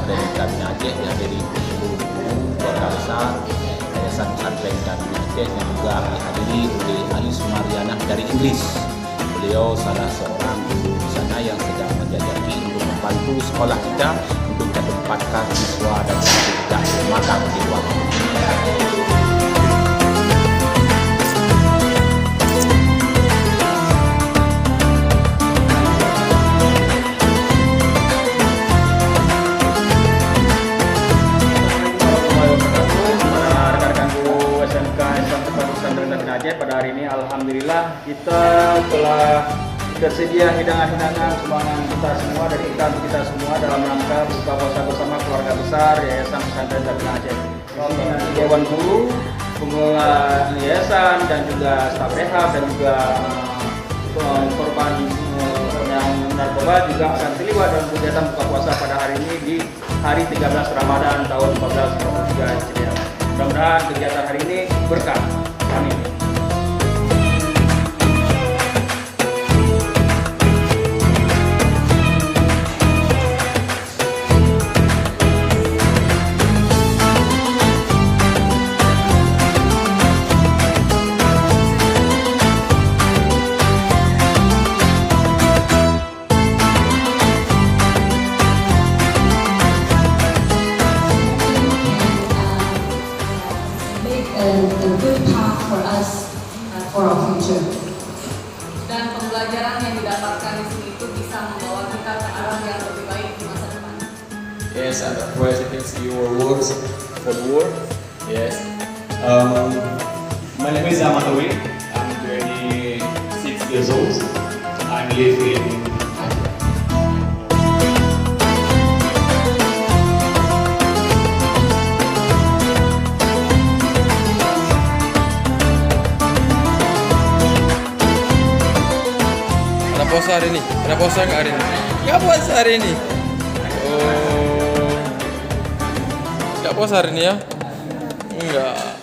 dari kami Aceh yang dari seluruh keluarga besar Yayasan Pesantren kami Aceh yang juga dihadiri oleh Ali Sumariana dari Inggris. Beliau salah seorang guru di sana yang sedang menjajaki untuk membantu sekolah kita untuk menempatkan siswa dan siswi tidak magang di luar negeri. Pada hari ini alhamdulillah kita telah tersedia hidangan-hidangan sumbangan kita semua dari kita untuk kita semua dalam rangka buka puasa bersama keluarga besar Yayasan Pesantren Zabina Aceh. Dewan Guru, pengelola yayasan dan juga staf rehab dan juga korban yang narkoba juga akan terlibat dalam kegiatan buka puasa pada hari ini di hari 13 Ramadan tahun 1443 Hijriah. Mudah-mudahan kegiatan hari ini berkah. Amin. A good path for us for our future. Dan pembelajaran yang didapatkan di sini itu bisa membawa kita ke arah yang lebih baik di masa depan. Yes, and appreciate your words for the world. Yes. My name is Ahmad Awi. I'm 26 years old. I'm living in puasa hari ini? Ada puasa nggak hari ini? Nggak puasa hari ini. Oh, nggak puasa hari ini ya? Enggak.